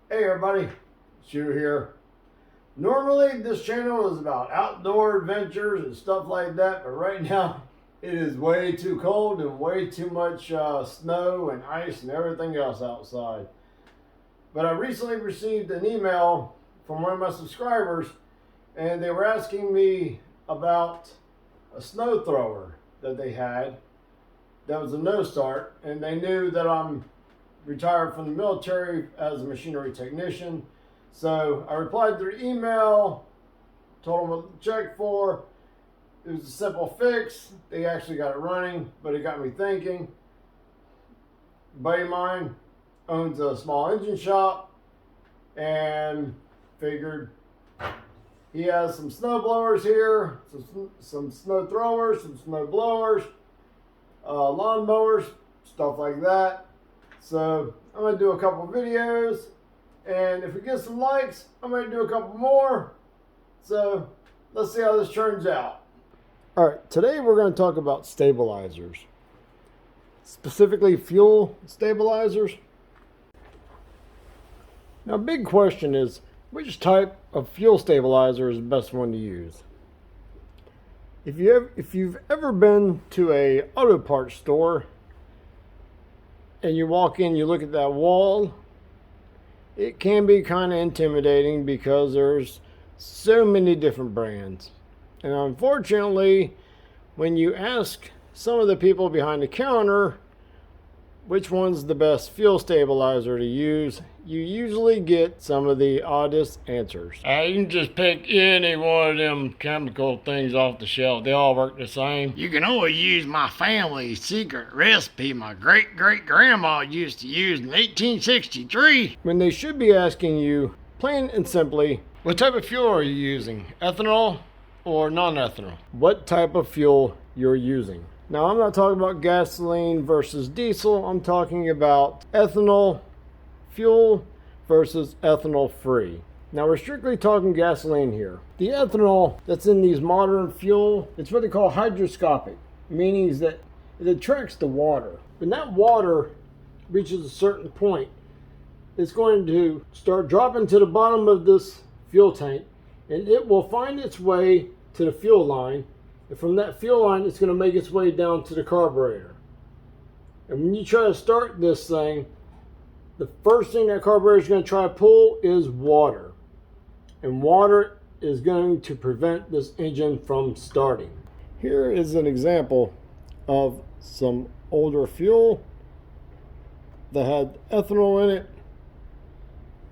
Hey everybody, Shu here. Normally this channel is about outdoor adventures and stuff like that, but right now it is way too cold and way too much snow and ice and everything else outside. But I recently received an email from one of my subscribers and they were asking me about a snow thrower that they had that was a no start, and they knew that I'm retired from the military as a machinery technician. So I replied to their email, told them what to check for. It was a simple fix. They actually got it running, but it got me thinking. A buddy of mine owns a small engine shop and figured he has some snow blowers here, some snow throwers, some snow blowers, lawn mowers, stuff like that. So I'm going to do a couple videos, and if we get some likes, I'm going to do a couple more. So let's see how this turns out. All right, today we're going to talk about stabilizers, specifically fuel stabilizers. Now, big question is, which type of fuel stabilizer is the best one to use? If you've ever been to a auto parts store and you walk in, you look at that wall, it can be kind of intimidating because there's so many different brands. And unfortunately, when you ask some of the people behind the counter which one's the best fuel stabilizer to use, you usually get some of the oddest answers. You can just pick any one of them chemical things off the shelf. They all work the same. You can always use my family's secret recipe my great-great-grandma used to use in 1863. When they should be asking you, plain and simply, what type of fuel are you using? Ethanol or non-ethanol? What type of fuel you're using. Now, I'm not talking about gasoline versus diesel. I'm talking about ethanol fuel versus ethanol free. Now, we're strictly talking gasoline here. The ethanol that's in these modern fuel, it's what they call hydroscopic, meaning that it attracts the water. When that water reaches a certain point, it's going to start dropping to the bottom of this fuel tank, and it will find its way to the fuel line. And from that fuel line, it's going to make its way down to the carburetor. And when you try to start this thing, the first thing that carburetor is going to try to pull is water. And water is going to prevent this engine from starting. Here is an example of some older fuel that had ethanol in it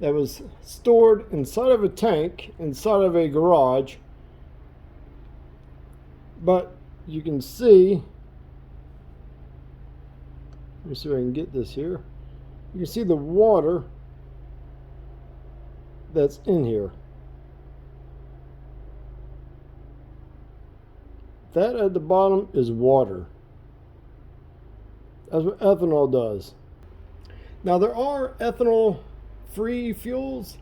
that was stored inside of a tank, inside of a garage. But you can see, let me see if I can get this here. You can see the water that's in here. That at the bottom is water. That's what ethanol does. Now, there are ethanol free fuels.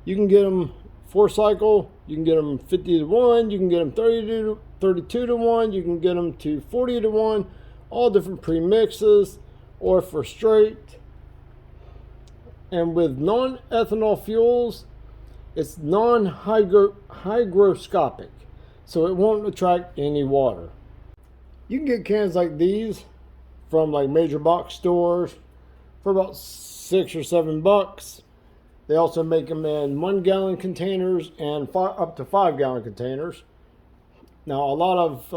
You can get them 4-cycle, you can get them 50 to 1, you can get them 32 to 1, you can get them to 40 to 1, all different premixes, or for straight. And with non-ethanol fuels, it's non-hygroscopic, so it won't attract any water. You can get cans like these from like major box stores for about $6 or $7. They also make them in 1-gallon containers and up to 5-gallon containers. Now, a lot of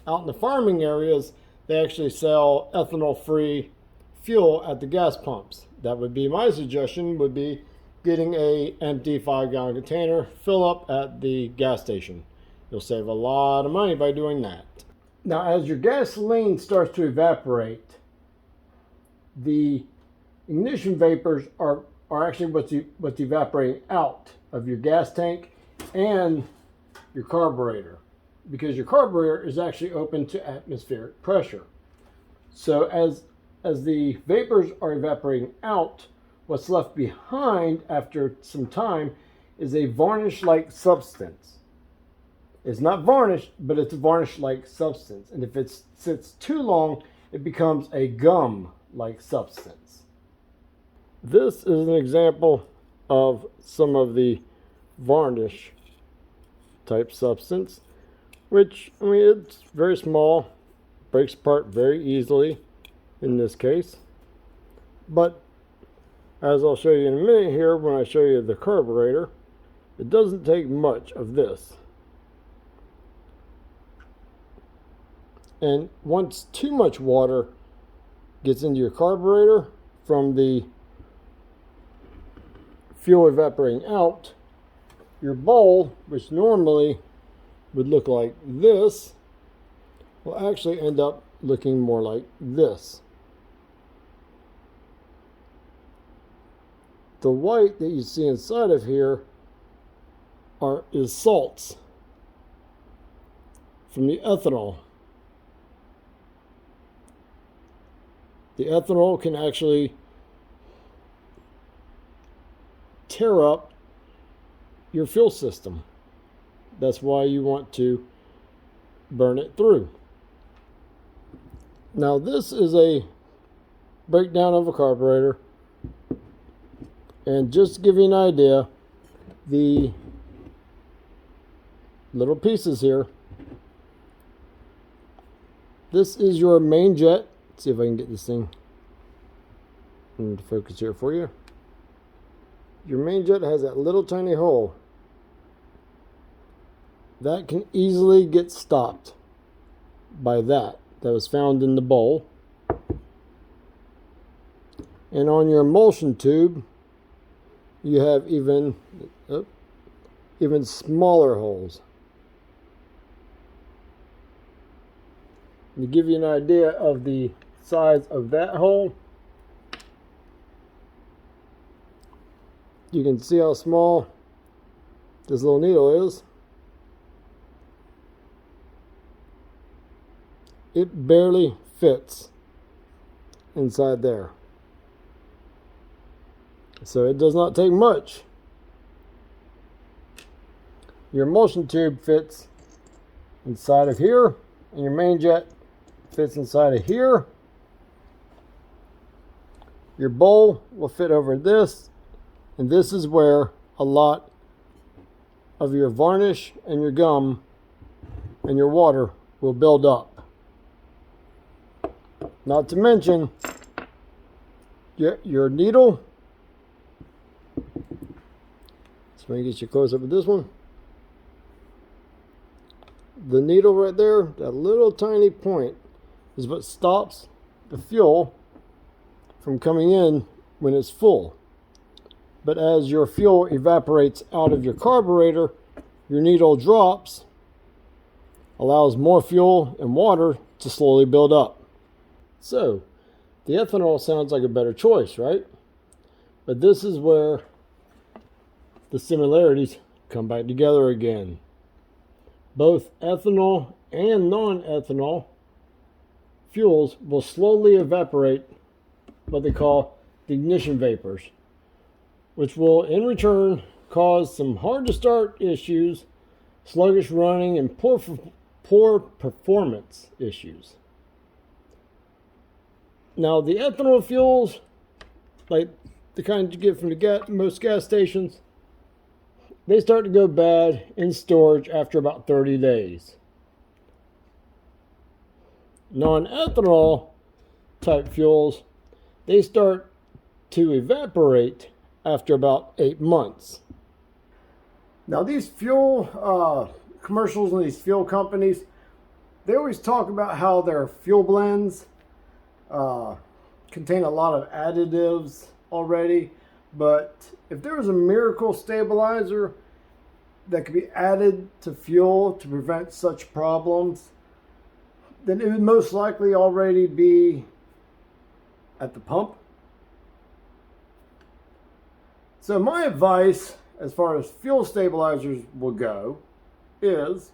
out in the farming areas, they actually sell ethanol-free fuel at the gas pumps. That would be my suggestion, would be getting a empty 5-gallon container, fill up at the gas station. You'll save a lot of money by doing that. Now, as your gasoline starts to evaporate, the ignition vapors are actually what's evaporating out of your gas tank and your carburetor, because your carburetor is actually open to atmospheric pressure. So as the vapors are evaporating out, what's left behind after some time is a varnish-like substance. It's not varnished, but it's a varnish-like substance. And if it sits too long, it becomes a gum-like substance. This is an example of some of the varnish type substance, which, I mean, it's very small, breaks apart very easily in this case. But as I'll show you in a minute here when I show you the carburetor, it doesn't take much of this. And once too much water gets into your carburetor from the fuel evaporating out, your bowl, which normally would look like this, will actually end up looking more like this. The white that you see inside of here is salts from the ethanol. The ethanol can actually tear up your fuel system. That's why you want to burn it through. Now this is a breakdown of a carburetor, and just to give you an idea, the little pieces here, this is your main jet. Let's see if I can get this thing into focus here for you. Your main jet has that little tiny hole that can easily get stopped by that was found in the bowl. And on your emulsion tube, you have even smaller holes. To give you an idea of the size of that hole, you can see how small this little needle is. It barely fits inside there. So it does not take much. Your emulsion tube fits inside of here, and your main jet fits inside of here. Your bowl will fit over this, and this is where a lot of your varnish and your gum and your water will build up. Not to mention your needle. So let me get you close up with this one. The needle right there, that little tiny point, is what stops the fuel from coming in when it's full. But as your fuel evaporates out of your carburetor, your needle drops, allows more fuel and water to slowly build up. So, the ethanol sounds like a better choice, right? But this is where the similarities come back together again. Both ethanol and non-ethanol fuels will slowly evaporate what they call the ignition vapors, which will in return cause some hard to start issues, sluggish running, and poor performance issues. Now the ethanol fuels, like the kind you get from most gas stations, they start to go bad in storage after about 30 days. Non-ethanol type fuels, they start to evaporate after about 8 months. Now these fuel commercials and these fuel companies, they always talk about how their fuel blends contain a lot of additives already, but if there was a miracle stabilizer that could be added to fuel to prevent such problems, then it would most likely already be at the pump. So my advice as far as fuel stabilizers will go is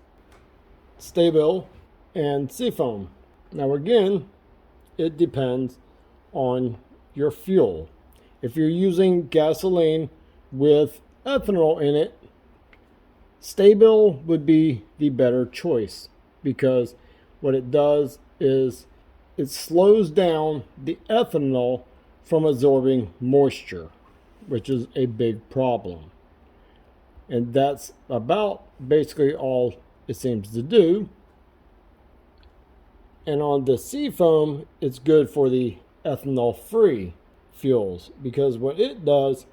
STA-BIL and SEAFOAM. Now again, it depends on your fuel. If you're using gasoline with ethanol in it, STA-BIL would be the better choice, because what it does is it slows down the ethanol from absorbing moisture. which is a big problem. And that's about basically all it seems to do. And on the SEAFOAM, it's good for the ethanol-free fuels, because what it does,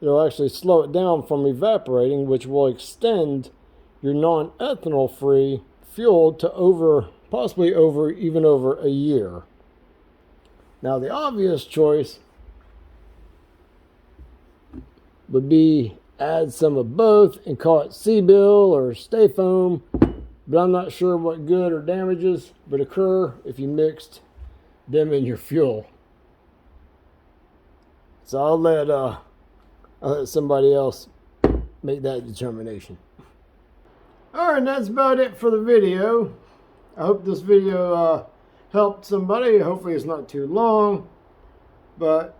it'll actually slow it down from evaporating, which will extend your non-ethanol free fuel to possibly even over a year. Now the obvious choice would be add some of both and call it STA-BIL or STA-FOAM, but I'm not sure what good or damages would occur if you mixed them in your fuel. So I'll let somebody else make that determination. Alright, that's about it for the video. I hope this video helped somebody. Hopefully it's not too long. But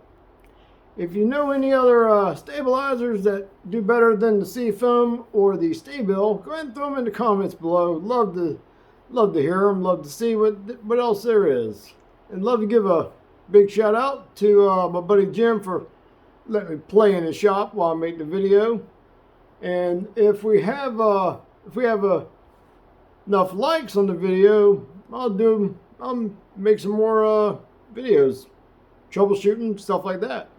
if you know any other stabilizers that do better than the SEAFOAM or the STA-BIL, go ahead and throw them in the comments below. Love to hear them. Love to see what else there is. And love to give a big shout out to my buddy Jim for letting me play in his shop while I make the video. And if we have enough likes on the video, I'll make some more videos, troubleshooting, stuff like that.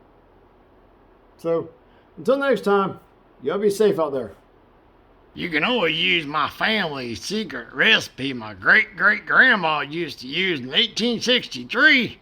So until next time, y'all be safe out there. You can always use my family's secret recipe my great-great-grandma used to use in 1863.